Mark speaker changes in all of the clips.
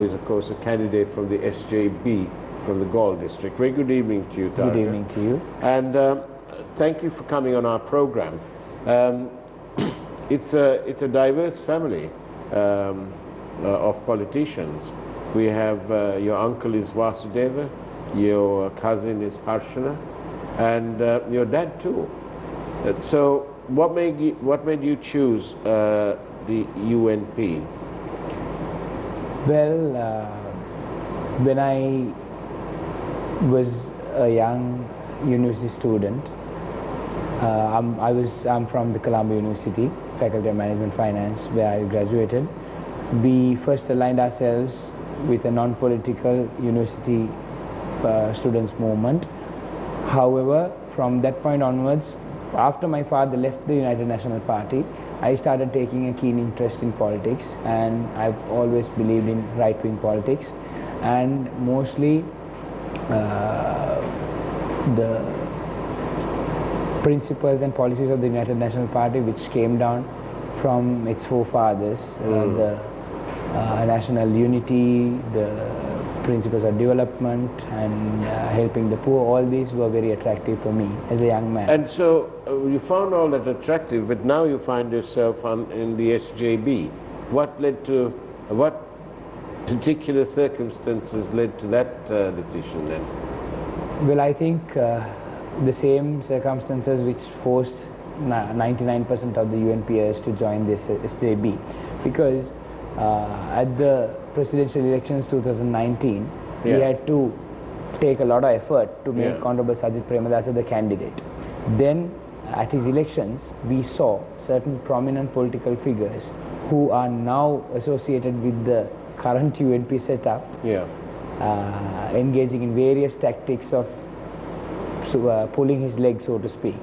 Speaker 1: is, of course, a candidate from the SJB from the Gaul district. Very good evening to you, Tarek.
Speaker 2: Good evening to you.
Speaker 1: And thank you for coming on our program. It's a diverse family of politicians. We have your uncle is Vasudeva, your cousin is Harshana, and your dad too. So what made you choose the UNP?
Speaker 2: Well, when I was a young university student, I'm from the Colombo University, Faculty of Management Finance, where I graduated. We first aligned ourselves with a non-political university students movement. However, from that point onwards, after my father left the United National Party, I started taking a keen interest in politics, and I've always believed in right-wing politics, and mostly the principles and policies of the United National Party, which came down from its forefathers, the national unity, the principles of development, and helping the poor. All these were very attractive for me as a young man.
Speaker 1: And so you found all that attractive, but now you find yourself in the SJB. What particular circumstances led to that decision then?
Speaker 2: Well, I think the same circumstances which forced 99% of the UNPers to join this SJB, because at the presidential elections 2019, we had to take a lot of effort to make Honorable Sajid Premadasa the candidate. Then at his elections, we saw certain prominent political figures who are now associated with the current UNP setup, engaging in various tactics of pulling his leg, so to speak.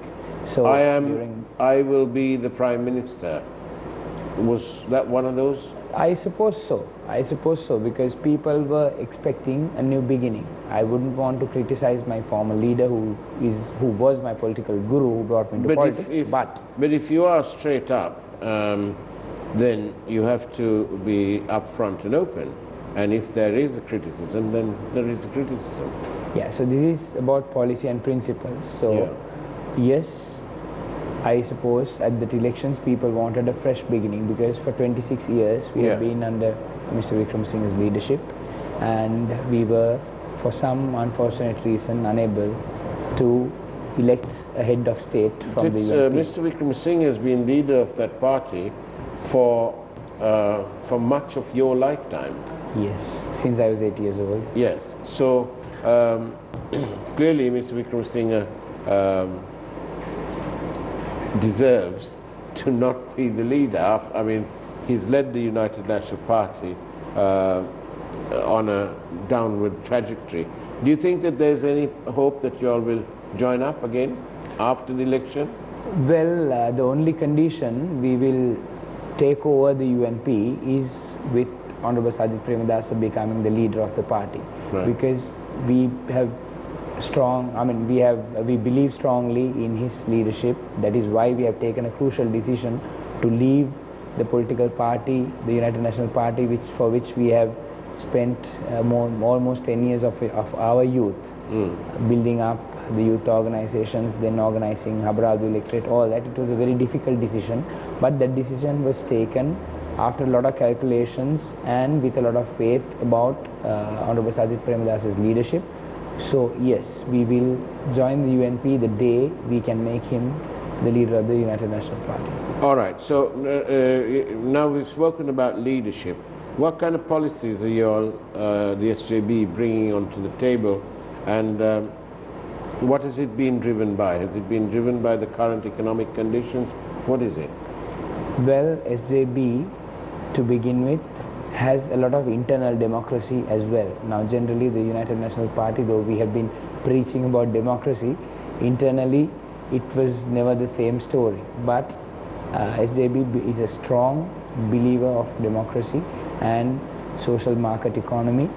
Speaker 2: So
Speaker 1: I will be the Prime Minister. Was that one of those?
Speaker 2: I suppose so. I suppose so, because people were expecting a new beginning. I wouldn't want to criticize my former leader, who was my political guru, who brought me into politics.
Speaker 1: But if you are straight up, then you have to be upfront and open. And if there is a criticism, then there is a criticism.
Speaker 2: Yeah. So this is about policy and principles. So yes, I suppose at the elections people wanted a fresh beginning, because for 26 years we have been under Mr. Vikram Singh's leadership, and we were, for some unfortunate reason, unable to elect a head of state from the UNP.
Speaker 1: Mr. Vikram Singh has been leader of that party for much of your lifetime.
Speaker 2: Yes, since I was 8 years old.
Speaker 1: Yes. So clearly Mr. Vikram Singh deserves to not be the leader. I mean, he's led the United National Party on a downward trajectory. Do you think that there's any hope that you all will join up again after the election? Well,
Speaker 2: the only condition we will take over the UNP is with Honorable Sajid Premadasa becoming the leader of the party, because we have we believe strongly in his leadership. That is why we have taken a crucial decision to leave the political party, the United National Party, for which we have spent almost 10 years of our youth, building up the youth organizations, then organizing Habradu electorate, all that. It was a very difficult decision, but that decision was taken after a lot of calculations and with a lot of faith about Honorable Sajid Premadasa's leadership. So yes, we will join the UNP the day we can make him the leader of the United National Party.
Speaker 1: All right. So now we've spoken about leadership. What kind of policies are you all, the SJB, bringing onto the table, and what has it been driven by? Has it been driven by the current economic conditions? What is it?
Speaker 2: Well, SJB, to begin with, has a lot of internal democracy as well. Now, generally, the United National Party, though we have been preaching about democracy, internally it was never the same story. But SJB is a strong believer of democracy and social market economy,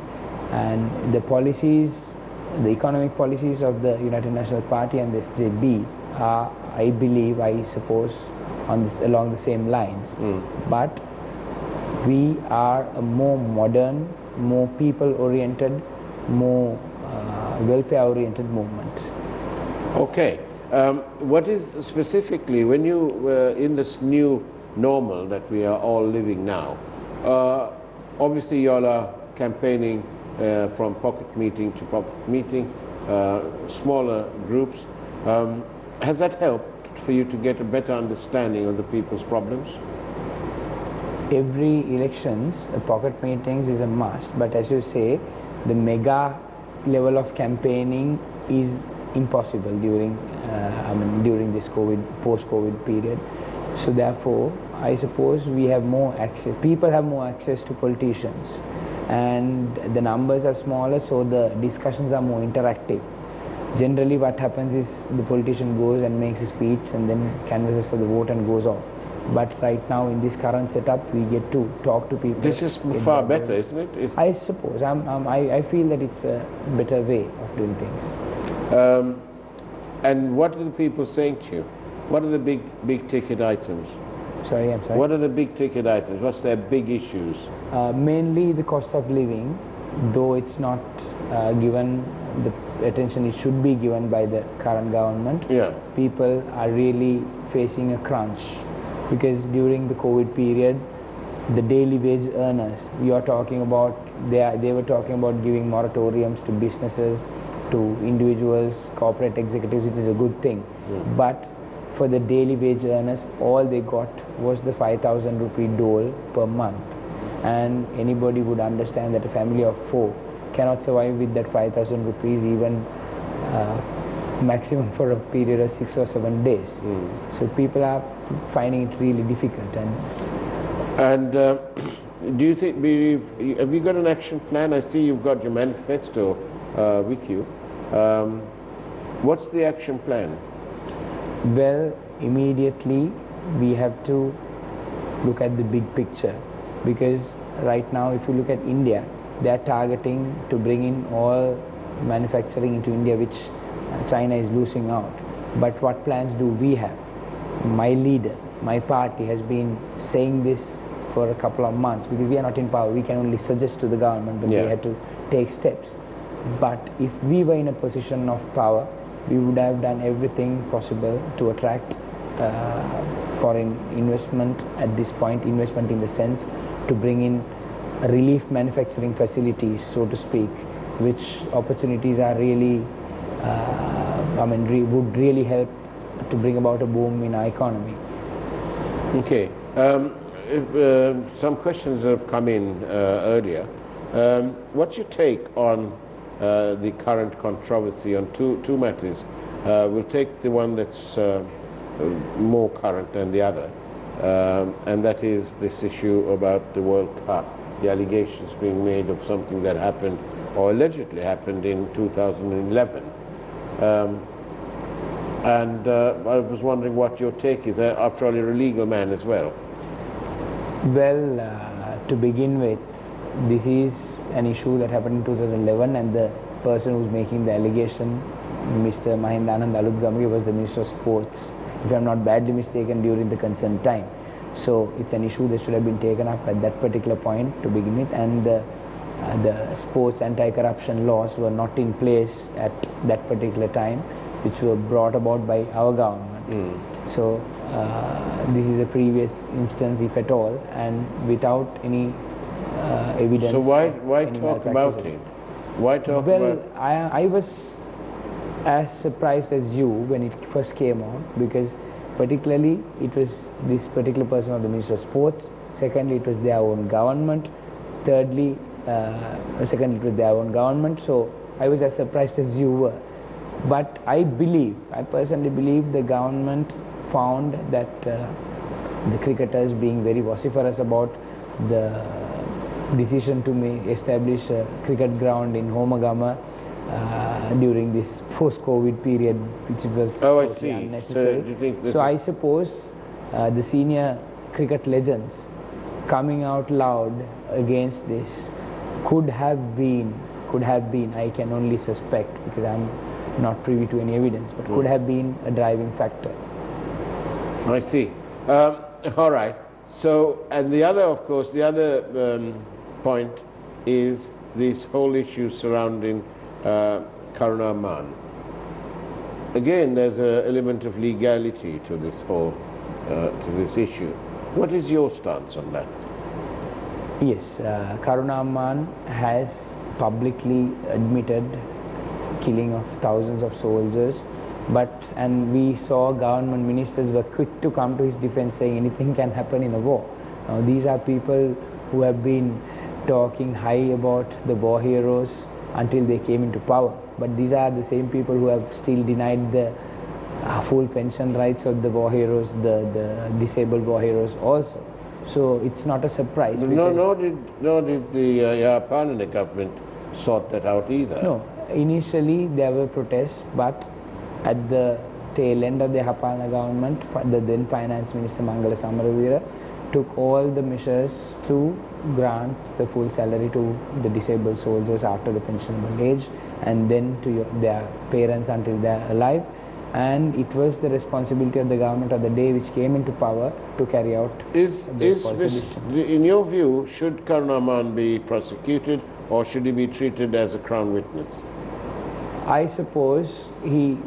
Speaker 2: and the policies, the economic policies of the United National Party and the SJB are, I suppose, along the same lines. But we are a more modern more people-oriented, more welfare-oriented movement.
Speaker 1: Okay. What is specifically, when you were in this new normal that we are all living now, obviously you all are campaigning from pocket meeting to pocket meeting, smaller groups. Has that helped for you to get a better understanding of the people's problems?
Speaker 2: Every elections, pocket meetings is a must, but as you say, the mega level of campaigning is impossible during during this post-COVID period. So therefore, I suppose we have more access, people have more access to politicians, and the numbers are smaller, so the discussions are more interactive. Generally what happens is the politician goes and makes a speech and then canvasses for the vote and goes off. But right now in this current setup, we get to talk to people.
Speaker 1: This is far better, isn't it?
Speaker 2: I suppose. I feel that it's a better way of doing things.
Speaker 1: And what are the people saying to you? What are the big ticket items?
Speaker 2: Sorry, I'm sorry.
Speaker 1: What are the big ticket items? What's their big issues?
Speaker 2: Mainly the cost of living, though it's not given the attention it should be given by the current government.
Speaker 1: Yeah.
Speaker 2: People are really facing a crunch because during the COVID period, the daily wage earners, we are talking about, they were talking about giving moratoriums to businesses, to individuals, corporate executives, which is a good thing. But for the daily wage earners, all they got was the 5,000 rupee dole per month. And anybody would understand that a family of 4 cannot survive with that 5,000 rupees even maximum for a period of 6 or 7 days. So people are finding it really difficult.
Speaker 1: And do you think, have you got an action plan? I see you've got your manifesto with you. What's the action plan?
Speaker 2: Well, immediately we have to look at the big picture, because right now if you look at India, they are targeting to bring in all manufacturing into India, which China is losing out. But what plans do we have? My leader, my party has been saying this for a couple of months, because we are not in power. We can only suggest to the government, but they have to take steps. But if we were in a position of power, we would have done everything possible to attract foreign investment at this point, investment in the sense to bring in relief manufacturing facilities, so to speak, which opportunities are really, would really help to bring about a boom in our economy.
Speaker 1: Okay. Some questions have come in earlier. What's your take on the current controversy on two matters? We'll take the one that's more current than the other, and that is this issue about the World Cup, the allegations being made of something that happened or allegedly happened in 2011. And I was wondering what your take is. After all, you're a legal man as well.
Speaker 2: Well, to begin with, this is an issue that happened in 2011, and the person who's making the allegation, Mr. Mahindanand Alutgamge, was the Minister of Sports, if I'm not badly mistaken, during the concerned time. So it's an issue that should have been taken up at that particular point to begin with, and the sports anti-corruption laws were not in place at that particular time, which were brought about by our government. So this is a previous instance, if at all, and without any evidence.
Speaker 1: So why talk about it? Why talk about it?
Speaker 2: Well, I was as surprised as you when it first came out, because particularly it was this particular person of the Minister of Sports, secondly it was their own government, thirdly, secondly it was their own government, so I was as surprised as you were. But I personally believe the government found that the cricketers being very vociferous about the decision to establish a cricket ground in Homagama during this post-COVID period, which was totally unnecessary. So I suppose the senior cricket legends coming out loud against this could have been, I can only suspect because I'm not privy to any evidence, but could have been a driving factor.
Speaker 1: I see. All right. So, and the other, of course, the other point is this whole issue surrounding Karuna Aman. Again, there's an element of legality to this whole to this issue. What is your stance on that?
Speaker 2: Yes, Karuna Aman has publicly admitted killing of thousands of soldiers, and we saw government ministers were quick to come to his defense, saying anything can happen in a war. Now, these are people who have been talking high about the war heroes until they came into power, but these are the same people who have still denied the full pension rights of the war heroes, the disabled war heroes also. So it's not a surprise.
Speaker 1: Nor did the Yapana government sort that out either.
Speaker 2: No, initially there were protests, but at the tail end of the Yapana government, the then Finance Minister Mangala Samaravira took all the measures to grant the full salary to the disabled soldiers after the pensionable age, and then to their parents until they are alive. And it was the responsibility of the government of the day which came into power to carry out in
Speaker 1: your view, should Karuna Aman be prosecuted, or should he be treated as a crown witness?
Speaker 2: I suppose we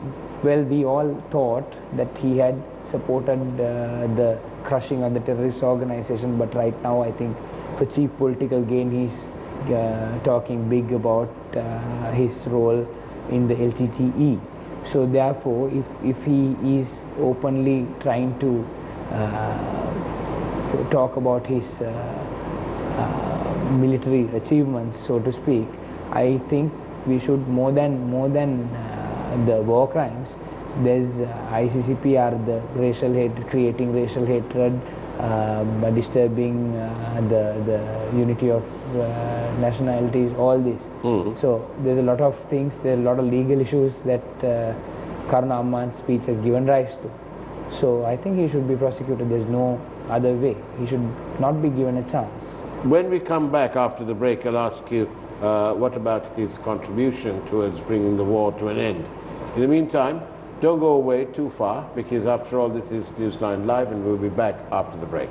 Speaker 2: all thought that he had supported the crushing of the terrorist organization, but right now I think for cheap political gain he's talking big about his role in the LTTE. So therefore, if he is openly trying to talk about his military achievements, so to speak, I think we should more than the war crimes. There's ICCPR, the racial hate, creating racial hatred, by disturbing the unity of nationalities, all this. So there's a lot of things, there are a lot of legal issues that Karuna Aman's speech has given rise to. So I think he should be prosecuted. There's no other way. He should not be given a chance.
Speaker 1: When we come back after the break, I'll ask you what about his contribution towards bringing the war to an end. In the meantime, don't go away too far, because after all, this is Newsline Live, and we'll be back after the break.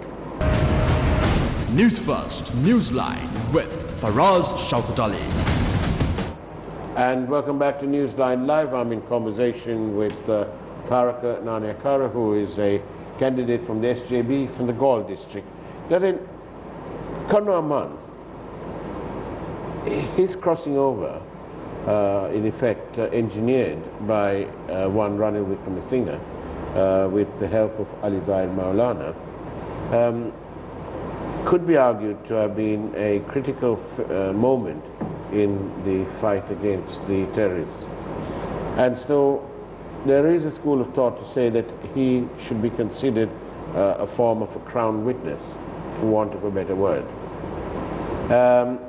Speaker 3: News First, Newsline with Faraz Shauketaly.
Speaker 1: And welcome back to Newsline Live. I'm in conversation with Taraka Nanyakara, who is a candidate from the SJB from the Gaul district. Now then, Karuna Aman, his crossing over, in effect engineered by one Ranil Wickremesinghe with the help of Ali Zahir Maulana, could be argued to have been a critical moment in the fight against the terrorists. And so there is a school of thought to say that he should be considered a form of a crown witness, for want of a better word.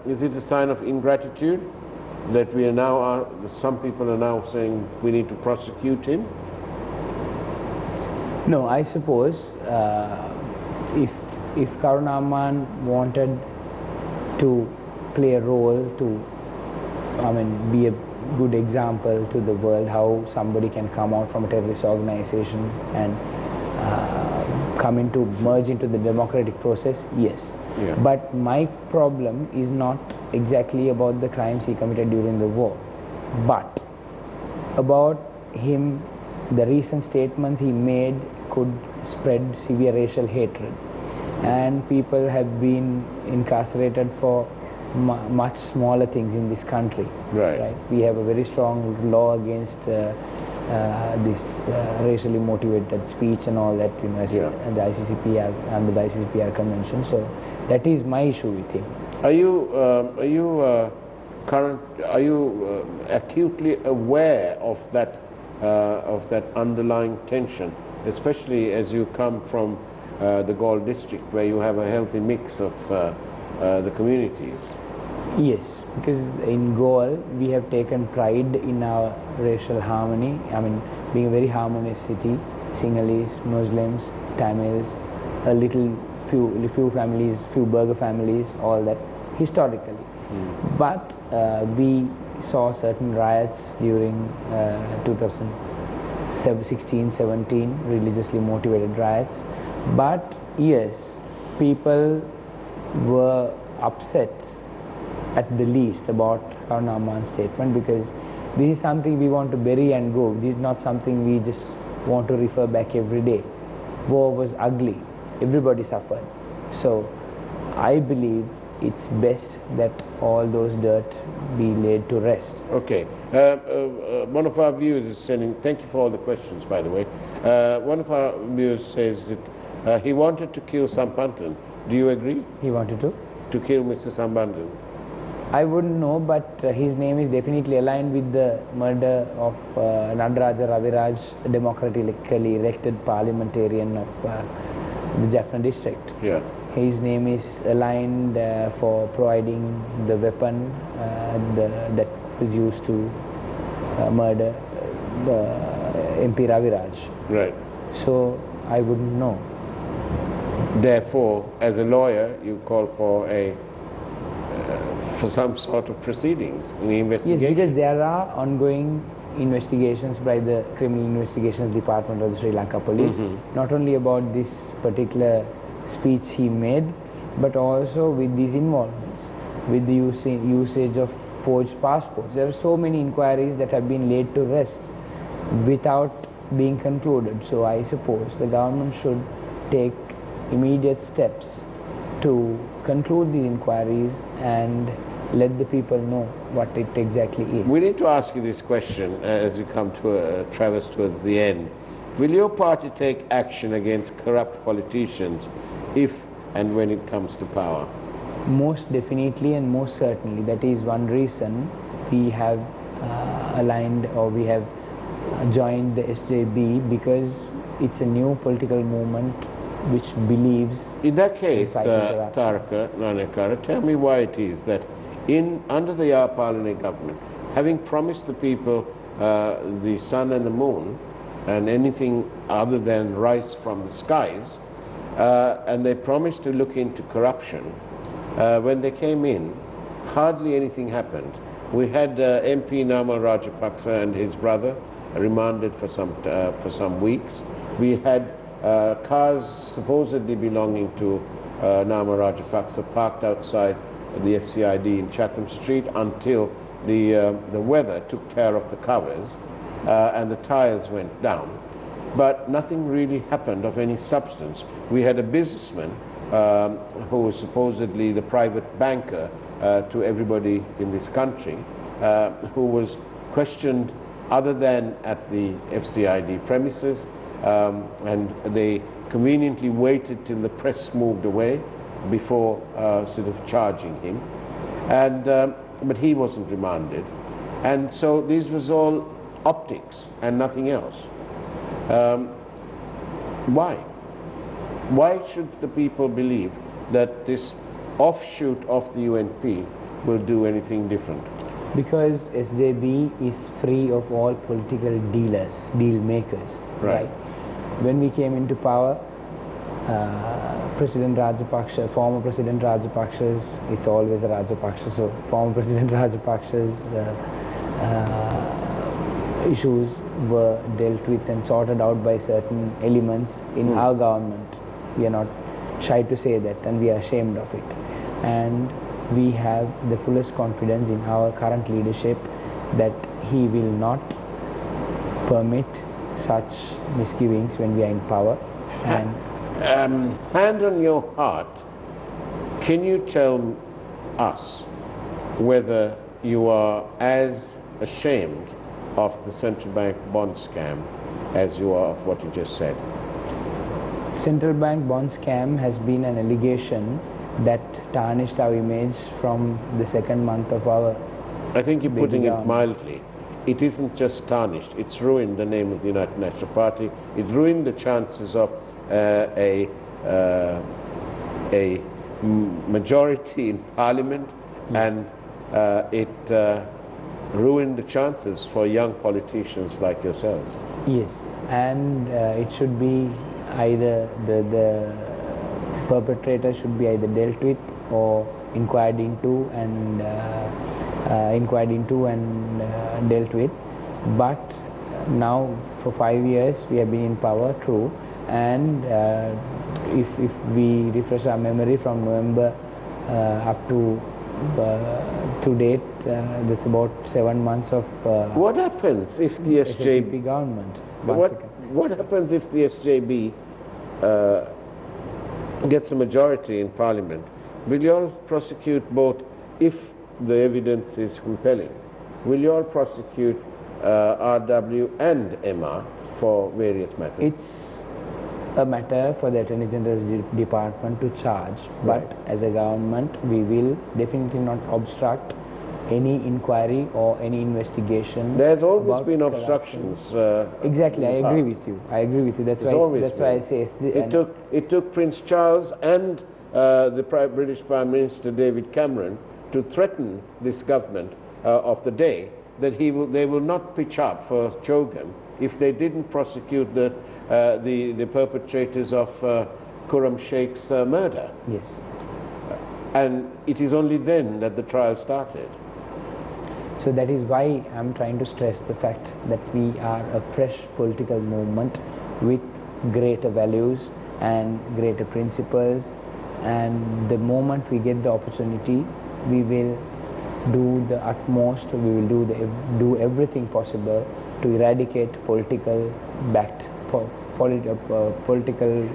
Speaker 1: Is it a sign of ingratitude that we are now, some people are now saying we need to prosecute him?
Speaker 2: No, I suppose if Karuna Aman wanted to play a role, to be a good example to the world how somebody can come out from a terrorist organization and merge into the democratic process, yes.
Speaker 1: Yeah.
Speaker 2: But my problem is not exactly about the crimes he committed during the war, but about him, the recent statements he made could spread severe racial hatred, and people have been incarcerated for much smaller things in this country.
Speaker 1: Right.
Speaker 2: We have a very strong law against this racially motivated speech and all that, and the ICCPR and the ICCPR convention. So that is my issue with him.
Speaker 1: Are you acutely aware of that underlying tension, especially as you come from the Gaul district, where you have a healthy mix of the communities?
Speaker 2: Yes, because in Gaul we have taken pride in our racial harmony. Being a very harmonious city, Sinhalese, Muslims, Tamils, few families, few Burgher families, all that historically. But we saw certain riots during 2016-17, religiously motivated riots. But yes, people were upset at the least about Harun Amman's statement, because this is something we want to bury and go. This is not something we just want to refer back every day. War was ugly. Everybody suffered. So I believe it's best that all those dirt be laid to rest.
Speaker 1: Okay. One of our viewers is sending, thank you for all the questions, by the way. One of our viewers says that he wanted to kill Sampantan. Do you agree?
Speaker 2: He wanted to?
Speaker 1: To kill Mr. Sampantan?
Speaker 2: I wouldn't know, but his name is definitely aligned with the murder of Nadaraja Raviraj, democratically elected parliamentarian of the Jaffna district.
Speaker 1: Yeah.
Speaker 2: His name is aligned for providing the weapon that was used to murder MP Raviraj.
Speaker 1: Right.
Speaker 2: So I wouldn't know.
Speaker 1: Therefore, as a lawyer, you call for for some sort of proceedings in the investigation.
Speaker 2: Yes, because there are ongoing investigations by the Criminal Investigations Department of the Sri Lanka Police, not only about this particular speech he made, but also with these involvements, with the usage of forged passports. There are so many inquiries that have been laid to rest without being concluded. So I suppose the government should take immediate steps to conclude these inquiries and let the people know what it exactly is.
Speaker 1: We need to ask you this question as we come to traverse towards the end. Will your party take action against corrupt politicians if and when it comes to power?
Speaker 2: Most definitely and most certainly. That is one reason we have aligned, or we have joined the SJB, because it's a new political movement which believes
Speaker 1: in that case,
Speaker 2: fighting corruption.
Speaker 1: Taraka Nanakara, tell me why it is that under the Yapalane government, having promised the people the sun and the moon and anything other than rice from the skies, and they promised to look into corruption, when they came in, hardly anything happened. We had MP Namal Rajapaksa and his brother remanded for some weeks. We had cars supposedly belonging to Namal Rajapaksa parked outside the FCID in Chatham Street until the weather took care of the covers and the tires went down. But nothing really happened of any substance. We had a businessman who was supposedly the private banker to everybody in this country, who was questioned other than at the FCID premises, and they conveniently waited till the press moved away before sort of charging him, and but he wasn't remanded, and so this was all optics and nothing else. Why should the people believe that this offshoot of the UNP will do anything different?
Speaker 2: Because SJB is free of all political deal makers.
Speaker 1: Right.
Speaker 2: When we came into power, President Rajapaksa, former President Rajapaksa's, it's always a Rajapaksa, so former President Rajapaksa's issues were dealt with and sorted out by certain elements in our government. We are not shy to say that, and we are ashamed of it. And we have the fullest confidence in our current leadership that he will not permit such misgivings when we are in power. And
Speaker 1: hand on your heart, can you tell us whether you are as ashamed of the central bank bond scam as you are of what you just said?
Speaker 2: Central bank bond scam has been an allegation that tarnished our image from the second month of our
Speaker 1: I think you're putting it
Speaker 2: government.
Speaker 1: mildly. It isn't just tarnished, it's ruined the name of the United National Party. It ruined the chances of a majority in Parliament, and it ruined the chances for young politicians like yourselves.
Speaker 2: Yes, and it should be either the perpetrator should be either dealt with or inquired into and dealt with. But now for 5 years we have been in power, true, and if we refresh our memory from November up to To date, that's about 7 months of
Speaker 1: What happens if the SJB
Speaker 2: SLPP government.
Speaker 1: what happens if the SJB gets a majority in Parliament? Will you all prosecute both if the evidence is compelling? Will you all prosecute RW and MR for various matters?
Speaker 2: It's a matter for the Attorney General's department to charge, but as a government, we will definitely not obstruct any inquiry or any investigation.
Speaker 1: There's always
Speaker 2: about
Speaker 1: been
Speaker 2: corruption.
Speaker 1: obstructions.
Speaker 2: Exactly, I
Speaker 1: in the
Speaker 2: agree
Speaker 1: past.
Speaker 2: with you. I agree with you. That's
Speaker 1: There's
Speaker 2: why.
Speaker 1: always
Speaker 2: That's why I
Speaker 1: been.
Speaker 2: say
Speaker 1: It took Prince Charles and the British Prime Minister David Cameron to threaten this government of the day that they will not pitch up for Chogam if they didn't prosecute the perpetrators of Khurram Sheikh's murder.
Speaker 2: Yes.
Speaker 1: And it is only then that the trial started.
Speaker 2: So that is why I'm trying to stress the fact that we are a fresh political movement with greater values and greater principles, and the moment we get the opportunity, we will do the utmost, we will do everything possible to eradicate political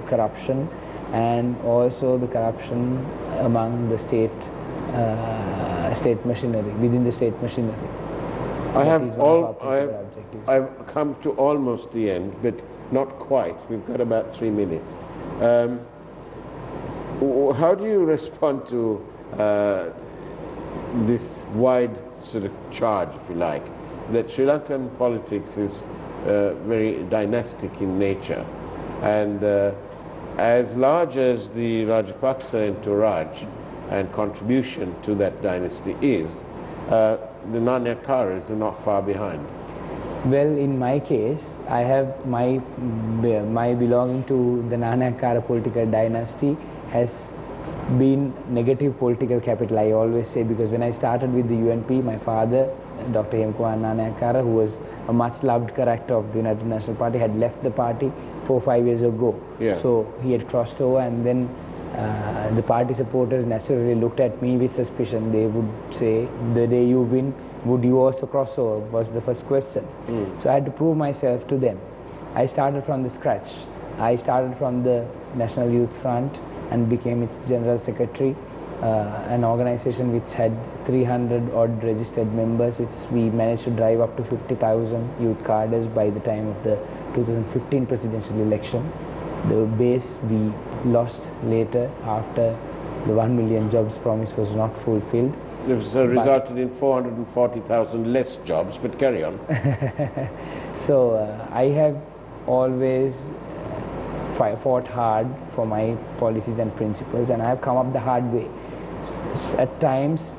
Speaker 2: corruption, and also the corruption among the state machinery, within the state machinery.
Speaker 1: I've come to almost the end, but not quite. We've got about 3 minutes. How do you respond to this wide sort of charge, if you like, that Sri Lankan politics is very dynastic in nature, and as large as the Rajapaksa entourage and contribution to that dynasty is, the Nanayakkars are not far behind?
Speaker 2: Well, in my case, I have my belonging to the Nanayakkara political dynasty has been negative political capital, I always say, because when I started with the UNP, my father, Dr. Hemkumar Nanayakkara, who was a much loved character of the United National Party, had left the party 4 or 5 years ago.
Speaker 1: Yeah.
Speaker 2: So he had crossed over, and then the party supporters naturally looked at me with suspicion. They would say, the day you win, would you also cross over, was the first question. So I had to prove myself to them. I started from the scratch. I started from the National Youth Front and became its General Secretary, an organization which had 300 odd registered members, which we managed to drive up to 50,000 youth cadres by the time of the 2015 presidential election. The base we lost later after the 1 million jobs promise was not fulfilled.
Speaker 1: This resulted in 440,000 less jobs, but carry on.
Speaker 2: So I have always fought hard for my policies and principles, and I have come up the hard way. At times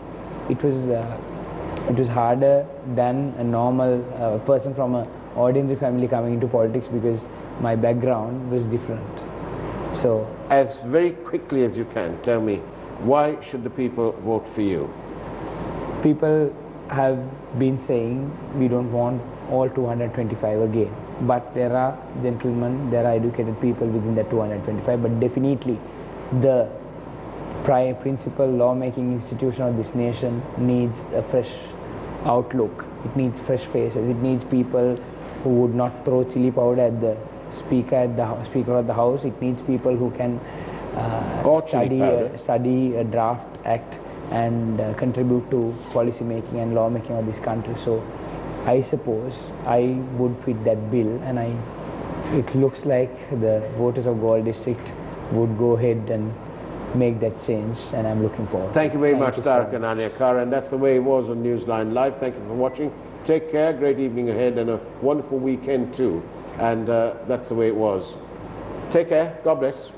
Speaker 2: it was harder than a normal person from an ordinary family coming into politics, because my background was different. So,
Speaker 1: as very quickly as you can, tell me, why should the people vote for you?
Speaker 2: People have been saying we don't want all 225 again, but there are gentlemen, there are educated people within the 225, but definitely the principal lawmaking institution of this nation needs a fresh outlook. It needs fresh faces. It needs people who would not throw chili powder at the speaker of the house. It needs people who can study a draft act and contribute to policy making and law making of this country. So I suppose I would fit that bill, and it looks like the voters of Galle district would go ahead and make that change, and I'm looking forward.
Speaker 1: Thank you very much, Tarak and Nanayakkara, and that's the way it was on Newsline Live. Thank you for watching. Take care, great evening ahead, and a wonderful weekend too. And that's the way it was. Take care, God bless.